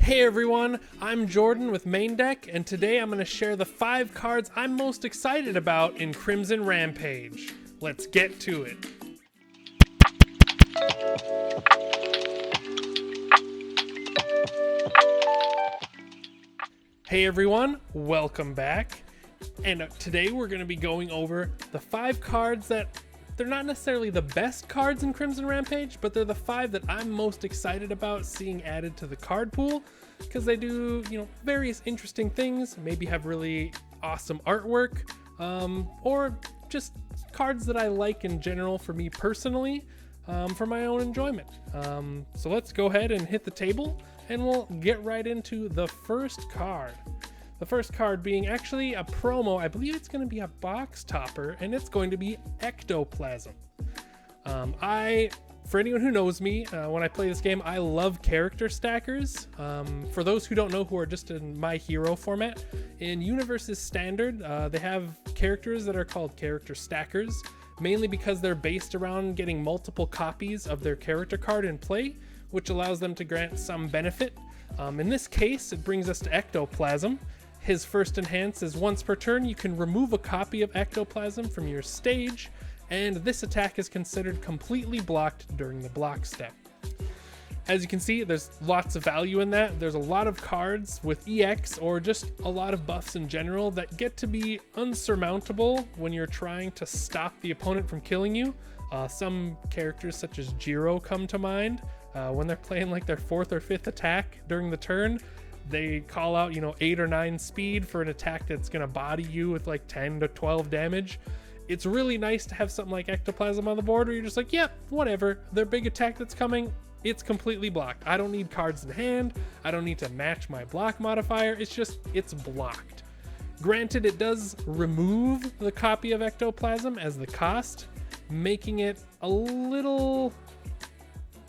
Hey everyone, I'm Jordan with Main Deck, and today I'm going to share the 5 cards I'm most excited about in Crimson Rampage. Let's get to it. Hey everyone, welcome back. And today we're going to be going over the 5 cards that they're not necessarily the best cards in Crimson Rampage, but they're the 5 that I'm most excited about seeing added to the card pool because they do, various interesting things, maybe have really awesome artwork, or just cards that I like in general for me personally, for my own enjoyment. So let's go ahead and hit the table and we'll get right into the first card. The first card being actually a promo. I believe it's going to be a box topper, and it's going to be Ectoplasm. For anyone who knows me, when I play this game, I love character stackers. For those who don't know, who are just in My Hero format, in Universe's Standard, they have characters that are called character stackers, mainly because they're based around getting multiple copies of their character card in play, which allows them to grant some benefit. In this case, it brings us to Ectoplasm. His first enhance is once per turn, you can remove a copy of Ectoplasm from your stage, and this attack is considered completely blocked during the block step. As you can see, there's lots of value in that. There's a lot of cards with EX or just a lot of buffs in general that get to be unsurmountable when you're trying to stop the opponent from killing you. Some characters such as Jiro come to mind. When they're playing like their 4th or 5th attack during the turn, they call out, 8 or 9 speed for an attack that's going to body you with like 10 to 12 damage. It's really nice to have something like Ectoplasm on the board where you're just like, yep, whatever. Their big attack that's coming, it's completely blocked. I don't need cards in hand. I don't need to match my block modifier. It's blocked. Granted, it does remove the copy of Ectoplasm as the cost, making it a little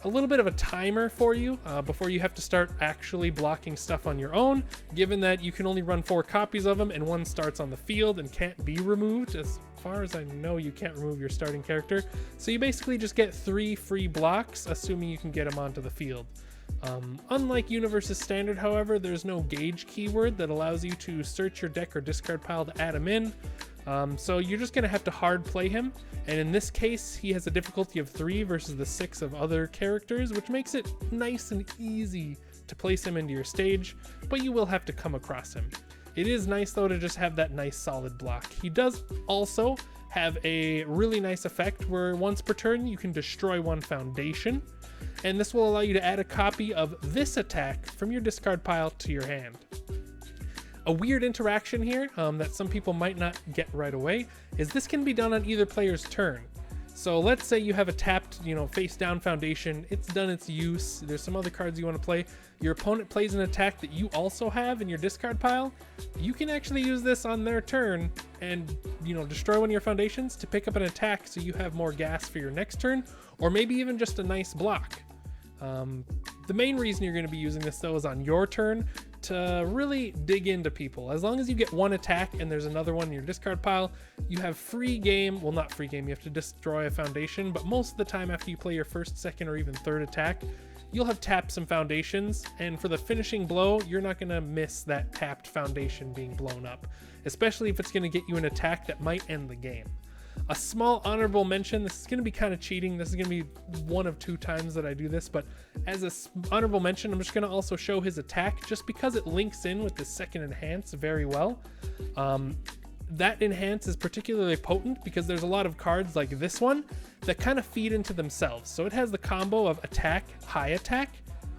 bit of a timer for you before you have to start actually blocking stuff on your own, given that you can only run 4 copies of them and one starts on the field and can't be removed. As far as I know, you can't remove your starting character. So you basically just get 3 free blocks, assuming you can get them onto the field. Unlike Universe's Standard, however, there's no gauge keyword that allows you to search your deck or discard pile to add him in. So you're just going to have to hard play him, and in this case he has a difficulty of 3 versus the 6 of other characters, which makes it nice and easy to place him into your stage, but you will have to come across him. It is nice though to just have that nice solid block. He does also have a really nice effect where once per turn you can destroy 1 foundation, and this will allow you to add a copy of this attack from your discard pile to your hand. A weird interaction here that some people might not get right away is this can be done on either player's turn. So let's say you have a tapped, face down foundation. It's done its use. There's some other cards you want to play. Your opponent plays an attack that you also have in your discard pile. You can actually use this on their turn and, destroy one of your foundations to pick up an attack so you have more gas for your next turn, or maybe even just a nice block. The main reason you're going to be using this though is on your turn to really dig into people. As long as you get 1 attack and there's another one in your discard pile, you have free game. Well, not free game, you have to destroy a foundation, but most of the time after you play your 1st, 2nd, or even 3rd attack, you'll have tapped some foundations, and for the finishing blow, you're not going to miss that tapped foundation being blown up, especially if it's going to get you an attack that might end the game. A small honorable mention, this is going to be kind of cheating. This is going to be 1 of 2 times that I do this, but as an honorable mention, I'm just going to also show his attack just because it links in with the 2nd enhance very well. That enhance is particularly potent because there's a lot of cards like this one that kind of feed into themselves. So it has the combo of attack, high attack,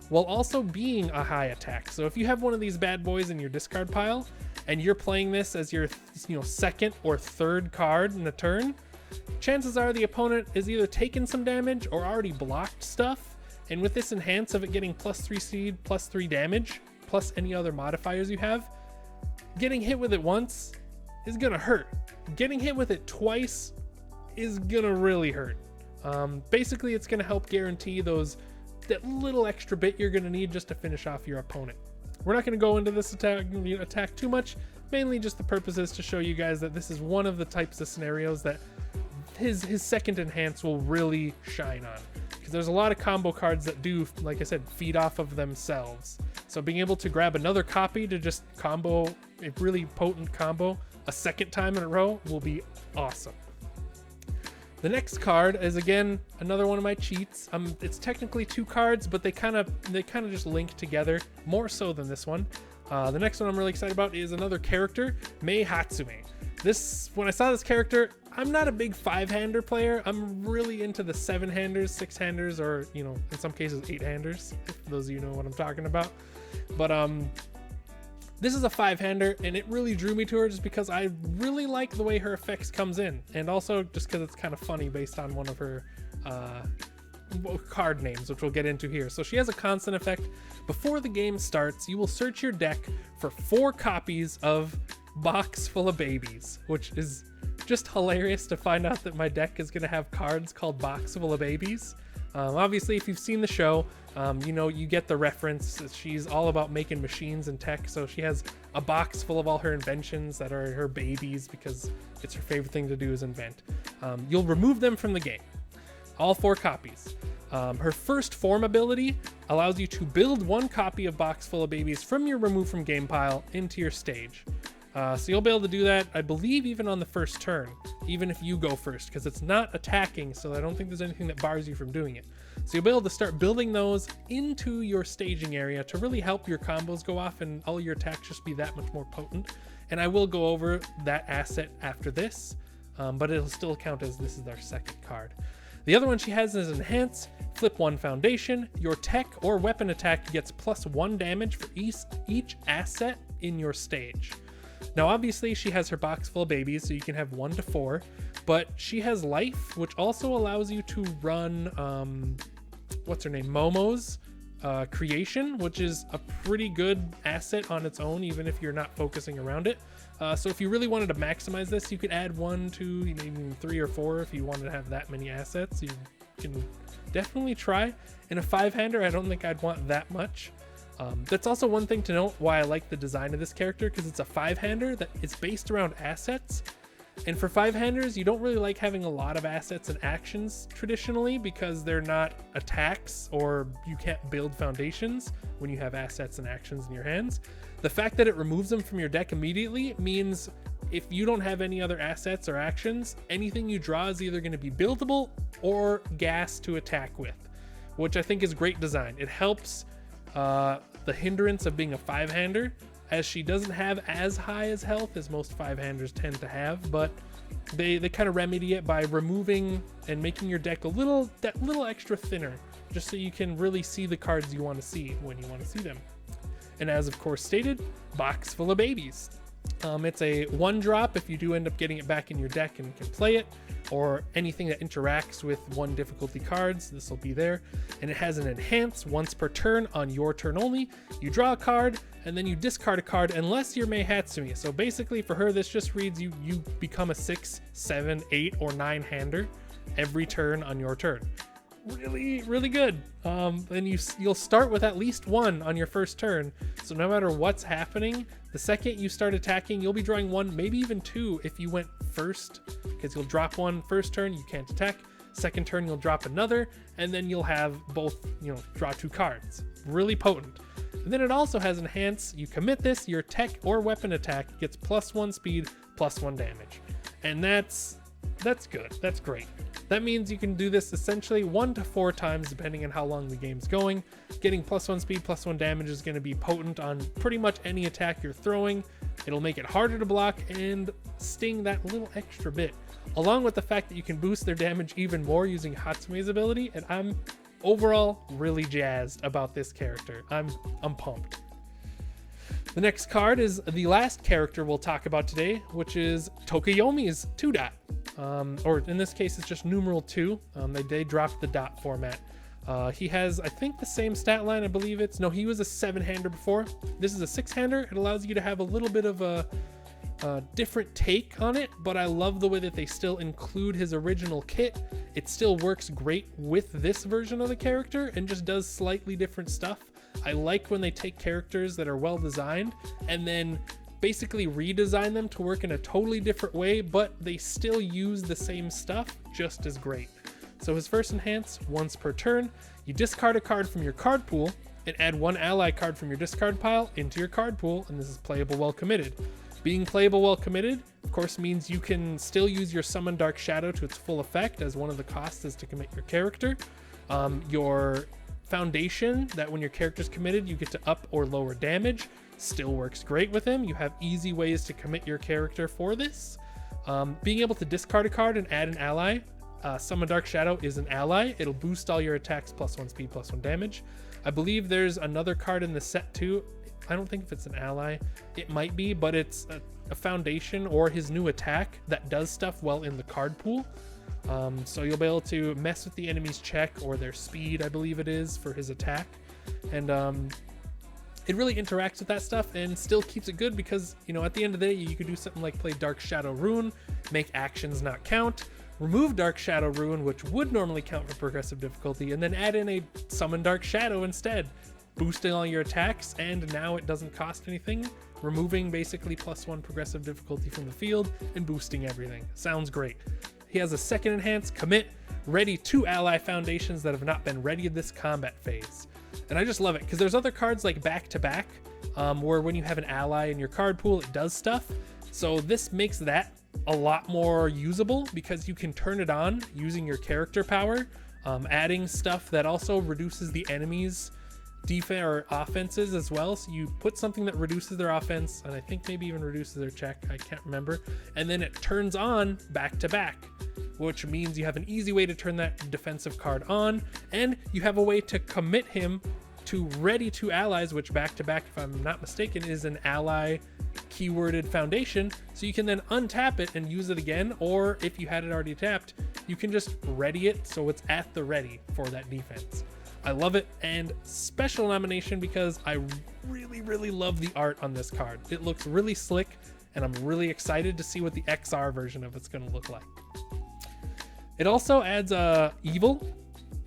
while also being a high attack. So if you have one of these bad boys in your discard pile and you're playing this as your 2nd or 3rd card in a turn, chances are the opponent is either taking some damage or already blocked stuff. And with this enhance of it getting +3 speed, +3 damage, plus any other modifiers you have, getting hit with it once is gonna hurt. Getting hit with it twice is gonna really hurt. Basically, it's gonna help guarantee that little extra bit you're gonna need just to finish off your opponent. We're not gonna go into this attack too much, mainly just the purpose is to show you guys that this is one of the types of scenarios that his 2nd enhance will really shine on. Because there's a lot of combo cards that do, like I said, feed off of themselves. So being able to grab another copy to just combo a really potent combo a second time in a row will be awesome. The next card is again another one of my cheats. It's technically 2 cards, but they kind of just link together more so than this one. The next one I'm really excited about is another character, MHACCG. When I saw this character, I'm not a big 5-hander player. I'm really into the 7-handers, 6-handers, or in some cases 8-handers, if those of you know what I'm talking about. But this is a 5-hander, and it really drew me to her just because I really like the way her effects comes in, and also just because it's kind of funny based on one of her card names, which we'll get into here. So she has a constant effect. Before the game starts, you will search your deck for 4 copies of Box Full of Babies, which is just hilarious to find out that my deck is going to have cards called Box Full of Babies. Obviously, if you've seen the show, you get the reference. She's all about making machines and tech, so she has a box full of all her inventions that are her babies because it's her favorite thing to do is invent. You'll remove them from the game, all 4 copies. Her first form ability allows you to build 1 copy of Box Full of Babies from your remove from game pile into your stage. So you'll be able to do that, I believe, even on the first turn, even if you go first, because it's not attacking, so I don't think there's anything that bars you from doing it. So you'll be able to start building those into your staging area to really help your combos go off and all your attacks just be that much more potent. And I will go over that asset after this, but it'll still count as this is our second card. The other one she has is Enhance. Flip 1 Foundation. Your tech or weapon attack gets +1 damage for each asset in your stage. Now, obviously, she has her box full of babies, so you can have 1 to 4, but she has life, which also allows you to run, what's her name, Momo's creation, which is a pretty good asset on its own, even if you're not focusing around it. So if you really wanted to maximize this, you could add 1, 2, even 3 or 4 if you wanted to have that many assets. You can definitely try. In a 5-hander, I don't think I'd want that much. That's also one thing to note why I like the design of this character, because it's a 5-hander that is based around assets. And for 5-handers, you don't really like having a lot of assets and actions traditionally because they're not attacks or you can't build foundations when you have assets and actions in your hands. The fact that it removes them from your deck immediately means if you don't have any other assets or actions, anything you draw is either going to be buildable or gas to attack with, which I think is great design. It helps the hindrance of being a 5-hander, as she doesn't have as high as health as most 5-handers tend to have, but they kind of remedy it by removing and making your deck that little extra thinner, just so you can really see the cards you want to see when you want to see them. And as of course stated, Box Full of Babies. It's a 1-drop if you do end up getting it back in your deck and can play it, or anything that interacts with 1 difficulty cards, this will be there. And it has an Enhance once per turn on your turn only. You draw a card and then you discard a card unless you're MHACCG. So basically for her, this just reads you become a 6, 7, 8, or 9-hander every turn on your turn. Really, really good. And you'll start with at least 1 on your first turn. So no matter what's happening, the second you start attacking, you'll be drawing 1, maybe even 2 if you went first, because you'll drop 1 first turn, you can't attack. Second turn, you'll drop another, and then you'll have both, draw 2 cards. Really potent. And then it also has Enhance. You commit this, your tech or weapon attack gets +1 speed, +1 damage. And that's good. That's great. That means you can do this essentially 1 to 4 times depending on how long the game's going. Getting +1 speed, +1 damage is going to be potent on pretty much any attack you're throwing. It'll make it harder to block and sting that little extra bit, along with the fact that you can boost their damage even more using Hatsume's ability. And I'm overall really jazzed about this character. I'm pumped. The next card is the last character we'll talk about today, which is Tokuyomi's 2-dot. Or in this case, it's just numeral 2. They dropped the dot format. He has, I think, the same stat line. I believe he was a 7-hander before. This is a 6-hander. It allows you to have a little bit of a different take on it, but I love the way that they still include his original kit. It still works great with this version of the character and just does slightly different stuff. I like when they take characters that are well designed and then basically redesign them to work in a totally different way, but they still use the same stuff just as great. So his first Enhance, once per turn, you discard a card from your card pool. and add one ally card from your discard pile into your card pool, and this is playable while committed. Being playable while committed, of course, means you can still use your Summon Dark Shadow to its full effect, as one of the costs is to commit your character. Your foundation, that when your character's committed, you get to up or lower damage, still works great with him. You have easy ways to commit your character for this. Being able to discard a card and add an ally. Summon Dark Shadow is an ally. It'll boost all your attacks +1 speed, +1 damage. I believe there's another card in the set too. I don't think if it's an ally, it might be, but it's a foundation or his new attack that does stuff well in the card pool. So you'll be able to mess with the enemy's check or their speed, I believe it is, for his attack. And it really interacts with that stuff and still keeps it good because, you know, at the end of the day, you could do something like play Dark Shadow Rune, make actions not count, remove Dark Shadow Rune, which would normally count for progressive difficulty, and then add in a Summon Dark Shadow instead, boosting all your attacks, and now it doesn't cost anything, removing basically +1 progressive difficulty from the field and boosting everything. Sounds great. He has a second enhance, commit, ready 2 ally foundations that have not been ready in this combat phase. And I just love it because there's other cards like back to back where when you have an ally in your card pool, it does stuff. So this makes that a lot more usable because you can turn it on using your character power, adding stuff that also reduces the enemy's defense or offenses as well. So you put something that reduces their offense and I think maybe even reduces their check, I can't remember, and then it turns on back to back, which means you have an easy way to turn that defensive card on, and you have a way to commit him to ready 2 allies, which back to back, if I'm not mistaken, is an ally keyworded foundation. So you can then untap it and use it again, or if you had it already tapped, you can just ready it so it's at the ready for that defense. I love it, and special nomination because I really love the art on this card. It looks really slick, and I'm really excited to see what the XR version of it's going to look like. It also adds evil,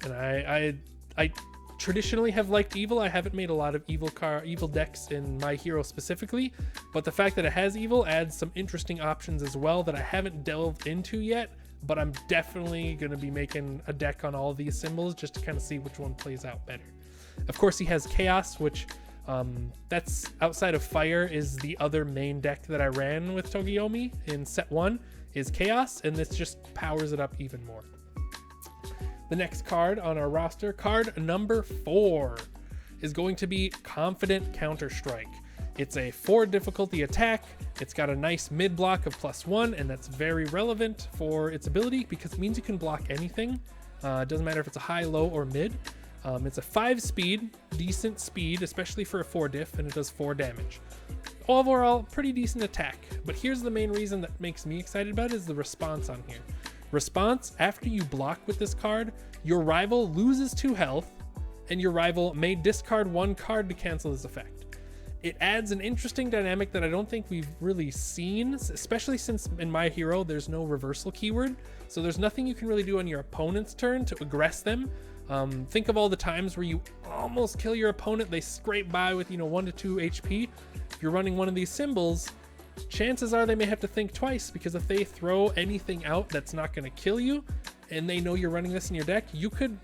and I traditionally have liked evil. I haven't made a lot of evil decks in My Hero specifically, but the fact that it has evil adds some interesting options as well that I haven't delved into yet, but I'm definitely going to be making a deck on all of these symbols just to kind of see which one plays out better. Of course, he has Chaos, which that's outside of Fire is the other main deck that I ran with Tokuyomi in set 1 is Chaos, and this just powers it up even more. The next card on our roster, card number 4, is going to be Confident Counterstrike. It's a 4 difficulty attack. It's got a nice mid block of +1, and that's very relevant for its ability because it means you can block anything. It doesn't matter if it's a high, low, or mid. It's a 5 speed, decent speed, especially for a 4 diff, and it does 4 damage. Overall, pretty decent attack, but here's the main reason that makes me excited about it is the response on here. Response, after you block with this card, your rival loses 2 health, and your rival may discard 1 card to cancel this effect. It adds an interesting dynamic that I don't think we've really seen, especially since in My Hero there's no reversal keyword, so there's nothing you can really do on your opponent's turn to aggress them. Think of all the times where you almost kill your opponent, they scrape by with 1 to 2 HP. If you're running one of these symbols, chances are they may have to think twice, because if they throw anything out that's not going to kill you and they know you're running this in your deck, you could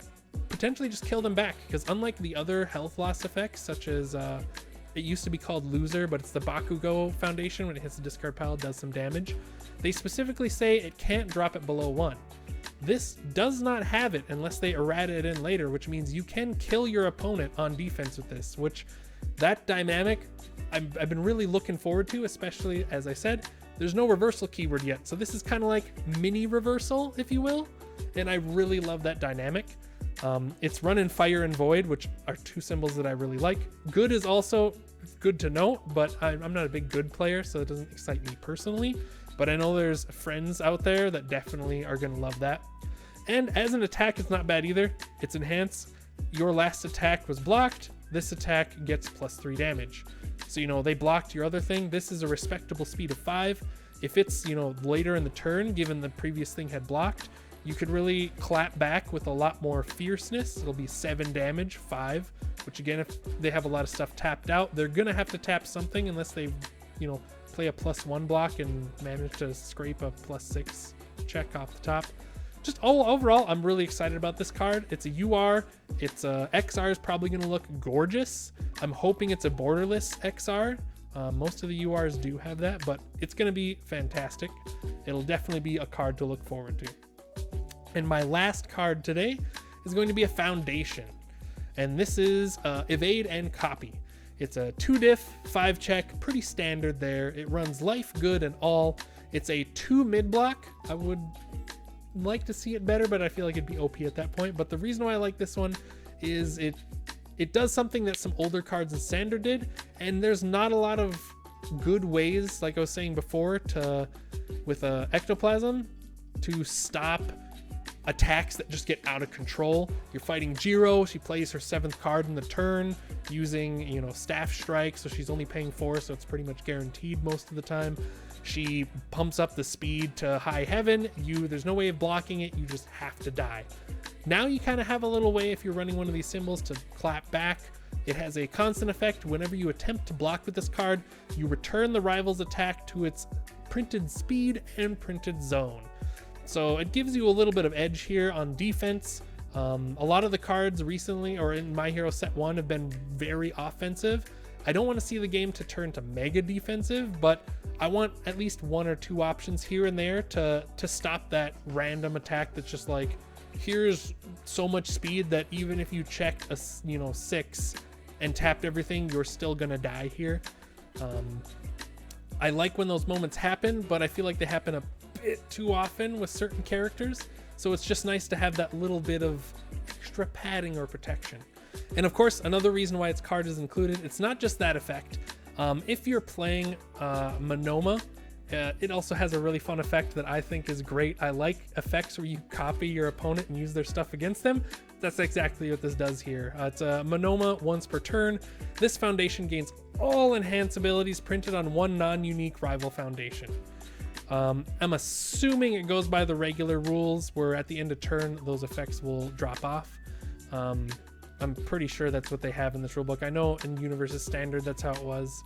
potentially just kill them back, because unlike the other health loss effects such as it used to be called Loser, but it's the Bakugo Foundation. When it hits the discard pile, it does some damage. They specifically say it can't drop it below 1. This does not have it unless they errata it in later, which means you can kill your opponent on defense with this, which that dynamic I've been really looking forward to, especially, as I said, there's no reversal keyword yet. So this is kind of like mini reversal, if you will. And I really love that dynamic. It's run in Fire and Void, which are 2 symbols that I really like. Good is also good to note, but I'm not a big good player, so it doesn't excite me personally. But I know there's friends out there that definitely are going to love that. And as an attack, it's not bad either. It's enhanced. Your last attack was blocked. This attack gets +3 damage. So, they blocked your other thing. This is a respectable speed of 5. If it's, later in the turn, given the previous thing had blocked, you could really clap back with a lot more fierceness. It'll be 7 damage, 5, which again, if they have a lot of stuff tapped out, they're going to have to tap something unless they, play a +1 block and manage to scrape a +6 check off the top. just overall, I'm really excited about this card. It's a UR. It's a XR is probably going to look gorgeous. I'm hoping it's a borderless XR. Most of the URs do have that, but it's going to be fantastic. It'll definitely be a card to look forward to. And my last card today is going to be a foundation. And this is Evade and Copy. It's a 2-diff, 5-check, pretty standard there. It runs Life, Good, and All. It's a 2 mid-block. I would like to see it better, but I feel like it'd be OP at that point. But the reason why I like this one is it does something that some older cards in Standard did, and there's not a lot of good ways, like I was saying before, with ectoplasm, to stop attacks that just get out of control. You're fighting Jiro. She plays her 7th card in the turn using, staff strike, so she's only paying 4, so it's pretty much guaranteed most of the time. She pumps up the speed to high heaven. There's no way of blocking it. You just have to die. Now you kind of have a little way, if you're running one of these symbols, to clap back. It has a constant effect. Whenever you attempt to block with this card, you return the rival's attack to its printed speed and printed zone. So it gives you a little bit of edge here on defense. A lot of the cards recently, or in My Hero Set 1, have been very offensive. I don't want to see the game to turn to mega defensive, but I want at least 1 or 2 options here and there to stop that random attack that's just like, here's so much speed that even if you checked a 6 and tapped everything, you're still gonna die here. I like when those moments happen, but I feel like they happen a bit too often with certain characters, so it's just nice to have that little bit of extra padding or protection. And of course, another reason why its card is included, it's not just that effect. If you're playing Monoma, it also has a really fun effect that I think is great. I like effects where you copy your opponent and use their stuff against them. That's exactly what this does here. It's a Monoma once per turn. This foundation gains all enhance abilities printed on 1 non-unique rival foundation. I'm assuming it goes by the regular rules where at the end of turn those effects will drop off. I'm pretty sure that's what they have in this rulebook. I know in Universe's Standard that's how it was.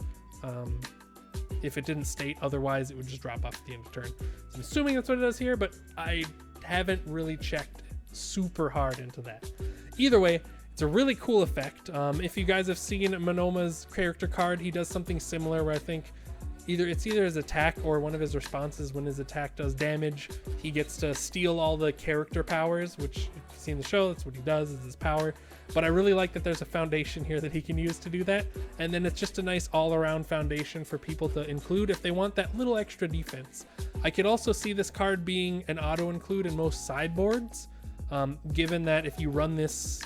If it didn't state otherwise, it would just drop off at the end of turn. So I'm assuming that's what it does here, but I haven't really checked super hard into that. Either way, it's a really cool effect. If you guys have seen Monoma's character card, he does something similar where I think either his attack or one of his responses when his attack does damage, he gets to steal all the character powers, which if you've seen the show, that's what he does, is his power. But I really like that there's a foundation here that he can use to do that. And then it's just a nice all-around foundation for people to include if they want that little extra defense. I could also see this card being an auto-include in most sideboards, given that if you run these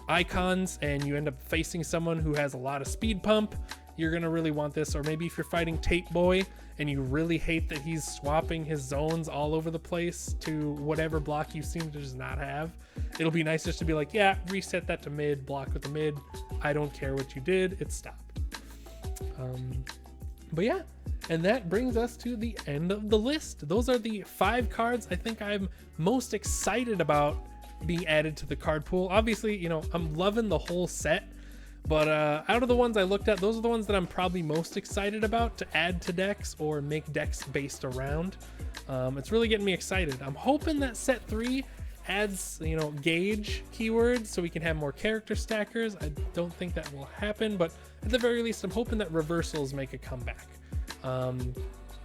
icons and you end up facing someone who has a lot of speed pump, you're going to really want this. Or maybe if you're fighting Tape Boy and you really hate that he's swapping his zones all over the place to whatever block you seem to just not have, it'll be nice just to be like, yeah, reset that to mid, block with the mid. I don't care what you did. It stopped. But yeah, and that brings us to the end of the list. Those are the 5 cards I think I'm most excited about being added to the card pool. Obviously, I'm loving the whole set. But out of the ones I looked at, those are the ones that I'm probably most excited about to add to decks or make decks based around. It's really getting me excited. I'm hoping that set 3 adds, gauge keywords so we can have more character stackers. I don't think that will happen, but at the very least, I'm hoping that reversals make a comeback.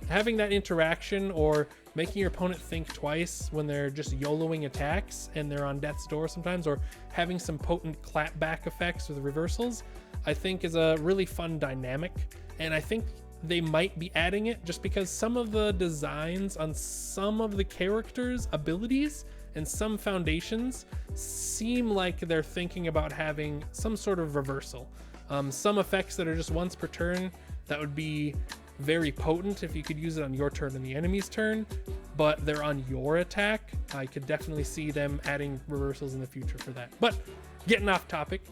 Having that interaction or making your opponent think twice when they're just YOLOing attacks and they're on death's door sometimes, or having some potent clapback effects with reversals, I think is a really fun dynamic. And I think they might be adding it just because some of the designs on some of the characters' abilities and some foundations seem like they're thinking about having some sort of reversal. Some effects that are just once per turn, that would be very potent if you could use it on your turn and the enemy's turn, but they're on your attack. I could definitely see them adding reversals in the future for that. But getting off topic,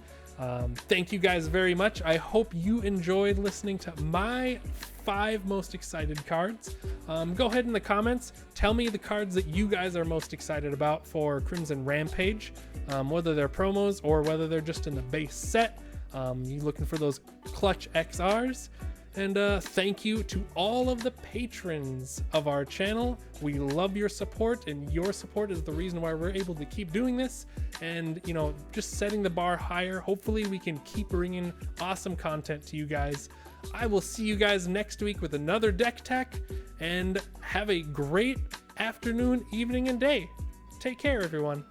thank you guys very much. I hope you enjoyed listening to my 5 most excited cards. Go ahead in the comments, tell me the cards that you guys are most excited about for Crimson Rampage, whether they're promos or whether they're just in the base set. You looking for those clutch XRs. And thank you to all of the patrons of our channel. We love your support, and your support is the reason why we're able to keep doing this and, you know, just setting the bar higher. Hopefully we can keep bringing awesome content to you guys. I will see you guys next week with another deck tech, and have a great afternoon, evening, and day. Take care, everyone.